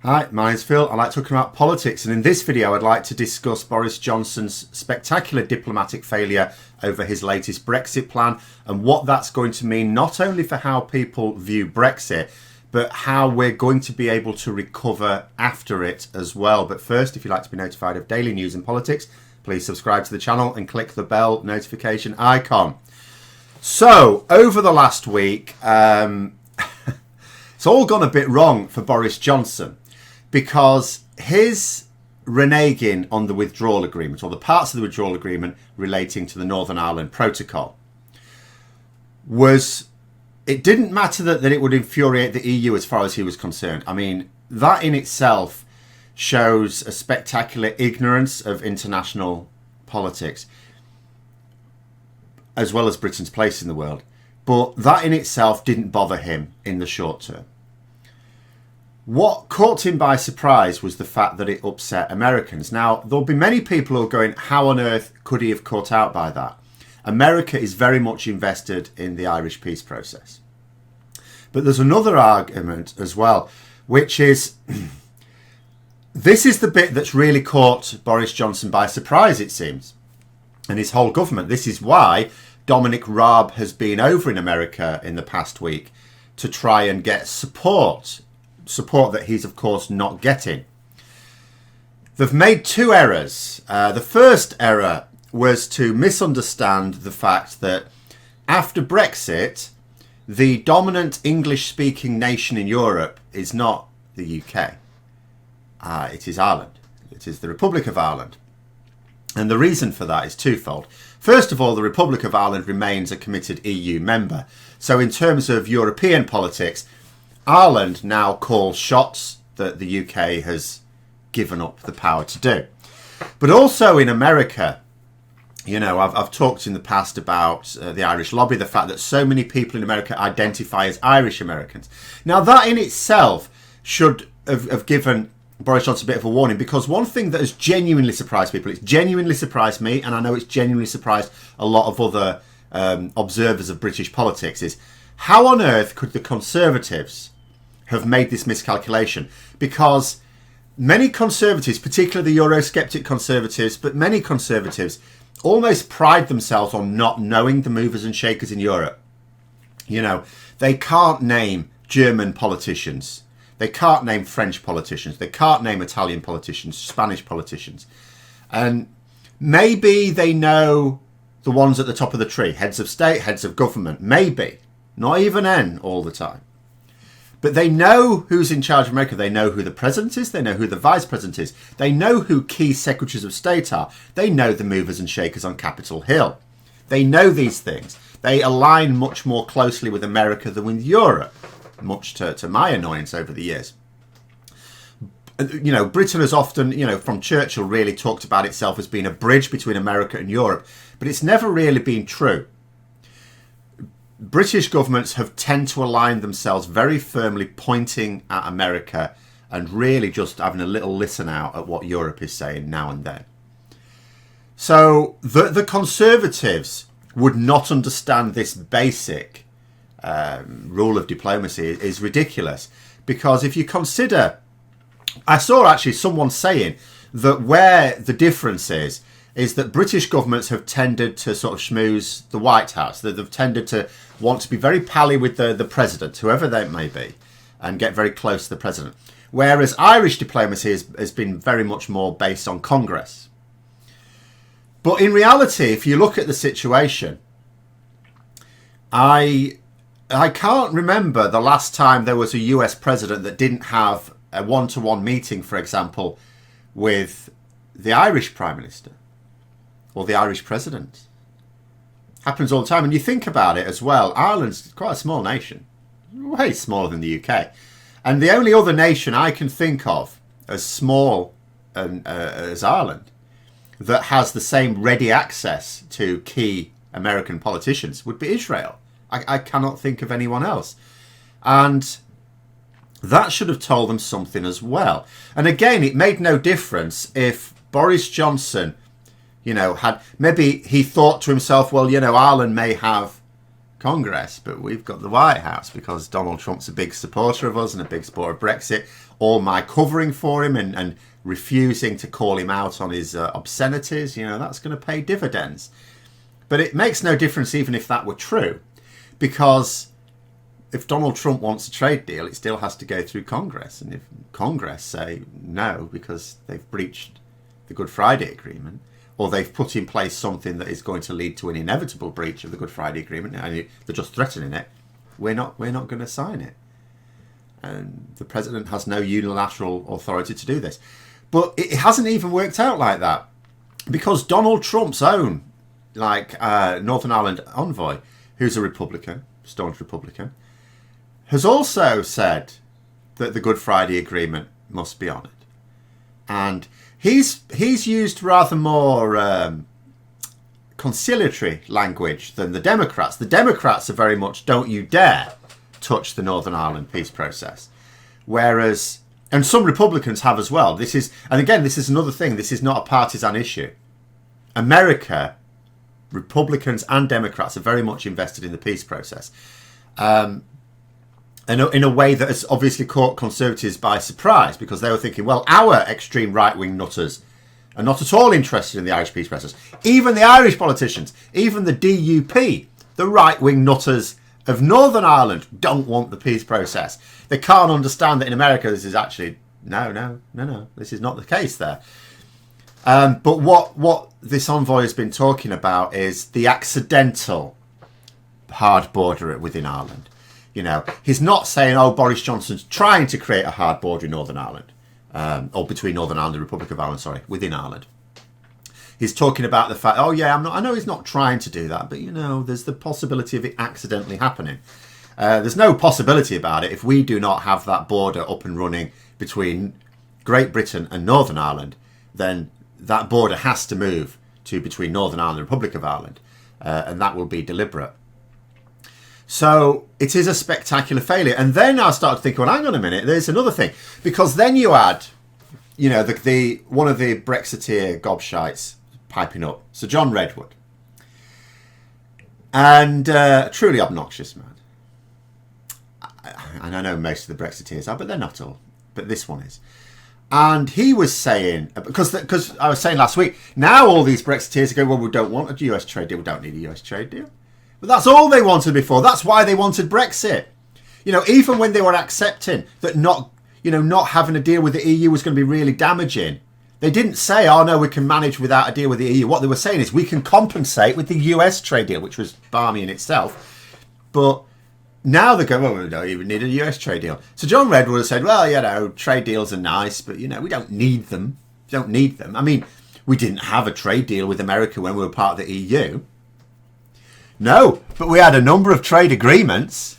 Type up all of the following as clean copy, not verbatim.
Hi, my name's Phil. I like talking about politics, and in this video I'd like to discuss Boris Johnson's spectacular diplomatic failure over his latest Brexit plan and what that's going to mean not only for how people view Brexit, but how we're going to be able to recover after it as well. But first, if you'd like to be notified of daily news and politics, please subscribe to the channel and click the bell notification icon. So, over the last week, it's all gone a bit wrong for Boris Johnson, because his reneging on the withdrawal agreement, or the parts of the withdrawal agreement relating to the Northern Ireland Protocol, it didn't matter that it would infuriate the EU as far as he was concerned. I mean, that in itself shows a spectacular ignorance of international politics, as well as Britain's place in the world. But that in itself didn't bother him in the short term. What caught him by surprise was the fact that it upset Americans. Now, there'll be many people who are going, how on earth could he have caught out by that? America is very much invested in the Irish peace process. But there's another argument as well, which is, this is the bit that's really caught Boris Johnson by surprise, it seems, and his whole government. This is why Dominic Raab has been over in America in the past week to try and get support that he's of course not getting. They've made two errors. The first error was to misunderstand the fact that after Brexit, the dominant English-speaking nation in Europe is not the UK. It is Ireland. It is the Republic of Ireland. And the reason for that is twofold. First of all, the Republic of Ireland remains a committed EU member. So in terms of European politics, Ireland now calls shots that the UK has given up the power to do. But also in America, you know, I've talked in the past about the Irish lobby, the fact that so many people in America identify as Irish Americans. Now, that in itself should have given Boris Johnson a bit of a warning, because one thing that has genuinely surprised people, it's genuinely surprised me, and I know it's genuinely surprised a lot of other observers of British politics, is how on earth could the Conservatives have made this miscalculation? Because many Conservatives, particularly the Eurosceptic Conservatives, but many Conservatives almost pride themselves on not knowing the movers and shakers in Europe. You know, they can't name German politicians. They can't name French politicians. They can't name Italian politicians, Spanish politicians. And maybe they know the ones at the top of the tree, heads of state, heads of government, maybe. Not even N all the time. But they know who's in charge of America. They know who the president is. They know who the vice president is. They know who key secretaries of state are. They know the movers and shakers on Capitol Hill. They know these things. They align much more closely with America than with Europe, much to my annoyance over the years. You know, Britain has often, you know, from Churchill, really talked about itself as being a bridge between America and Europe, but it's never really been true. British governments have tend to align themselves very firmly pointing at America and really just having a little listen out at what Europe is saying now and then. So the Conservatives would not understand this basic rule of diplomacy is ridiculous, because if you consider, I saw actually someone saying that where the difference is that British governments have tended to sort of schmooze the White House. That they've tended to want to be very pally with the president, whoever they may be, and get very close to the president. Whereas Irish diplomacy has been very much more based on Congress. But in reality, if you look at the situation, I can't remember the last time there was a US president that didn't have a one-to-one meeting, for example, with the Irish Prime Minister or the Irish President. Happens all the time. And you think about it as well, Ireland's quite a small nation, way smaller than the UK. And the only other nation I can think of as small as Ireland that has the same ready access to key American politicians would be Israel. I cannot think of anyone else. And that should have told them something as well. And again, it made no difference if Boris Johnson, you know, maybe he thought to himself, well, you know, Ireland may have Congress, but we've got the White House because Donald Trump's a big supporter of us and a big supporter of Brexit. All my covering for him and refusing to call him out on his obscenities, that's going to pay dividends. But it makes no difference even if that were true, because if Donald Trump wants a trade deal, it still has to go through Congress. And if Congress say no because they've breached the Good Friday Agreement, or they've put in place something that is going to lead to an inevitable breach of the Good Friday Agreement, and they're just threatening it, we're not going to sign it. And the president has no unilateral authority to do this. But it hasn't even worked out like that, because Donald Trump's own, Northern Ireland envoy, who's a Republican, staunch Republican, has also said that the Good Friday Agreement must be honoured. And he's used rather more conciliatory language than the Democrats. The Democrats are very much, don't you dare touch the Northern Ireland peace process. Whereas, and some Republicans have as well. This is another thing. This is not a partisan issue. America, Republicans and Democrats are very much invested in the peace process. And in a way that has obviously caught Conservatives by surprise, because they were thinking, well, our extreme right-wing nutters are not at all interested in the Irish peace process. Even the Irish politicians, even the DUP, the right-wing nutters of Northern Ireland, don't want the peace process. They can't understand that in America this is actually, no, this is not the case there. But what this envoy has been talking about is the accidental hard border within Ireland. He's not saying, Boris Johnson's trying to create a hard border in Northern Ireland, or between Northern Ireland and the Republic of Ireland, within Ireland. He's talking about the fact, I know he's not trying to do that, but, there's the possibility of it accidentally happening. There's no possibility about it if we do not have that border up and running between Great Britain and Northern Ireland, then that border has to move to between Northern Ireland and the Republic of Ireland, and that will be deliberate. So it is a spectacular failure. And then I started thinking, well, hang on a minute, there's another thing. Because then you add, the one of the Brexiteer gobshites piping up, Sir John Redwood. And truly obnoxious man. And I know most of the Brexiteers are, but they're not all. But this one is. And he was saying, because I was saying last week, now all these Brexiteers are going, well, we don't want a US trade deal. We don't need a US trade deal. But that's all they wanted before. That's why they wanted Brexit. Even when they were accepting that not having a deal with the EU was going to be really damaging, they didn't say, oh no, we can manage without a deal with the EU. What they were saying is we can compensate with the US trade deal, which was balmy in itself. But now they're going, well, we don't even need a US trade deal. So John Redwood has said, well, trade deals are nice, but, we don't need them. We don't need them. I mean, we didn't have a trade deal with America when we were part of the EU. No, but we had a number of trade agreements,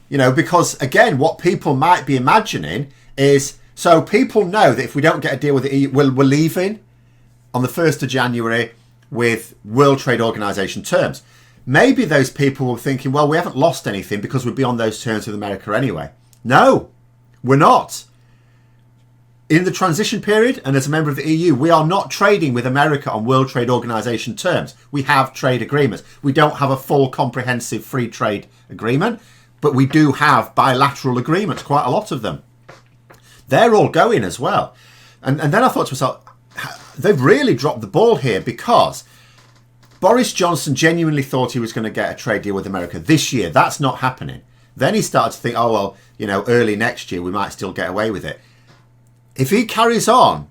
because, again, what people might be imagining is, so people know that if we don't get a deal with the EU, we're leaving on the 1st of January with World Trade Organization terms. Maybe those people were thinking, well, we haven't lost anything because we'd be on those terms with America anyway. No, we're not. In the transition period, and as a member of the EU, we are not trading with America on World Trade Organization terms. We have trade agreements. We don't have a full comprehensive free trade agreement, but we do have bilateral agreements, quite a lot of them. They're all going as well. And then I thought to myself, they've really dropped the ball here, because Boris Johnson genuinely thought he was going to get a trade deal with America this year. That's not happening. Then he started to think, early next year we might still get away with it. If he carries on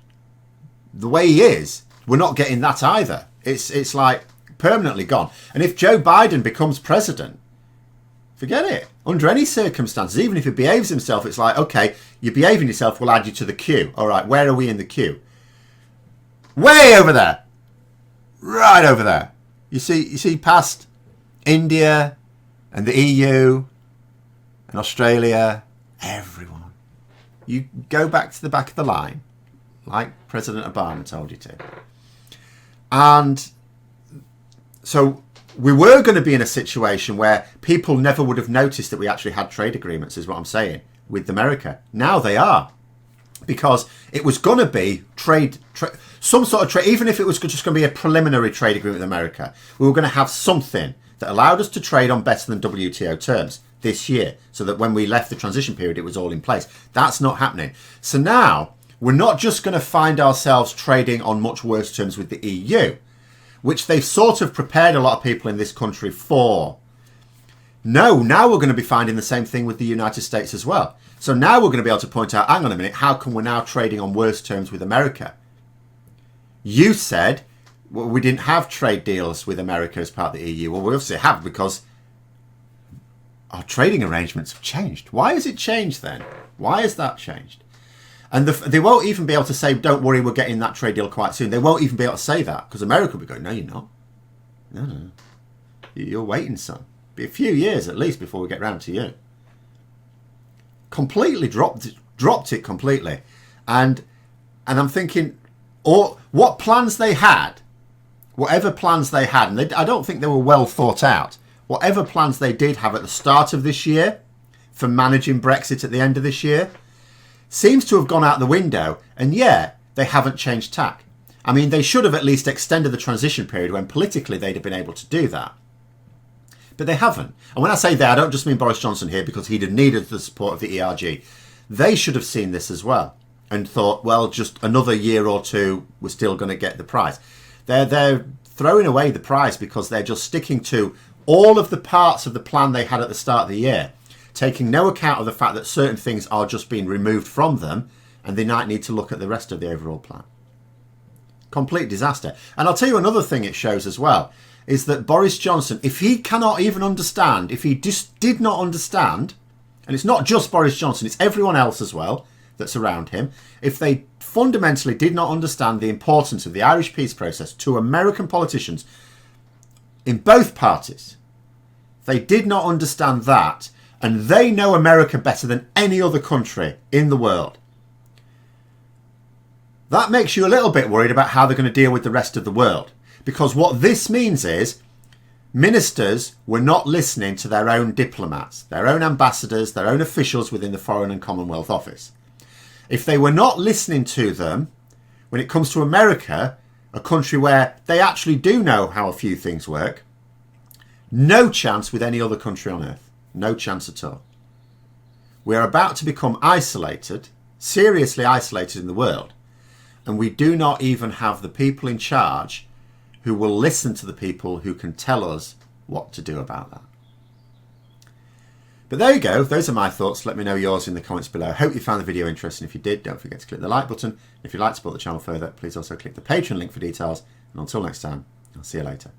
the way he is, we're not getting that either. It's like permanently gone. And if Joe Biden becomes president, forget it. Under any circumstances, even if he behaves himself, it's like, okay, you're behaving yourself, we'll add you to the queue. All right, where are we in the queue? Way over there. Right over there. You see past India and the EU and Australia, everyone. You go back to the back of the line, like President Obama told you to. And so we were going to be in a situation where people never would have noticed that we actually had trade agreements, is what I'm saying, with America. Now they are. Because it was going to be some sort of trade, even if it was just going to be a preliminary trade agreement with America. We were going to have something that allowed us to trade on better than WTO terms this year, so that when we left the transition period, it was all in place. That's not happening. So now we're not just going to find ourselves trading on much worse terms with the EU, which they've sort of prepared a lot of people in this country for. No, now we're going to be finding the same thing with the United States as well. So now we're going to be able to point out, hang on a minute, how come we're now trading on worse terms with America? You said we didn't have trade deals with America as part of the EU. Well, we obviously have, because our trading arrangements have changed. Why has it changed then? Why has that changed? And they won't even be able to say, don't worry, we're getting that trade deal quite soon. They won't even be able to say that, because America will be going, no, you're not. No. You're waiting, son. Be a few years at least before we get round to you. Completely dropped it completely. And I'm thinking, or what plans they had, whatever plans they had, and I don't think they were well thought out, whatever plans they did have at the start of this year for managing Brexit at the end of this year, seems to have gone out the window. And yeah, they haven't changed tack. I mean, they should have at least extended the transition period when politically they'd have been able to do that. But they haven't. And when I say they, I don't just mean Boris Johnson here, because he'd have needed the support of the ERG. They should have seen this as well and thought, well, just another year or two, we're still going to get the prize. They're throwing away the prize because they're just sticking to all of the parts of the plan they had at the start of the year, taking no account of the fact that certain things are just being removed from them, and they might need to look at the rest of the overall plan. Complete disaster. And I'll tell you another thing it shows as well, is that Boris Johnson, if he cannot even understand, if he just did not understand, and it's not just Boris Johnson, it's everyone else as well that's around him, if they fundamentally did not understand the importance of the Irish peace process to American politicians in both parties, they did not understand that, and they know America better than any other country in the world. That makes you a little bit worried about how they're going to deal with the rest of the world. Because what this means is ministers were not listening to their own diplomats, their own ambassadors, their own officials within the Foreign and Commonwealth Office. If they were not listening to them, when it comes to America, a country where they actually do know how a few things work, no chance with any other country on earth. No chance at all. We are about to become isolated, seriously isolated in the world, and we do not even have the people in charge who will listen to the people who can tell us what to do about that. But there you go. Those are my thoughts. Let me know yours in the comments below. I hope you found the video interesting. If you did, don't forget to click the like button. If you'd like to support the channel further, please also click the Patreon link for details. And until next time, I'll see you later.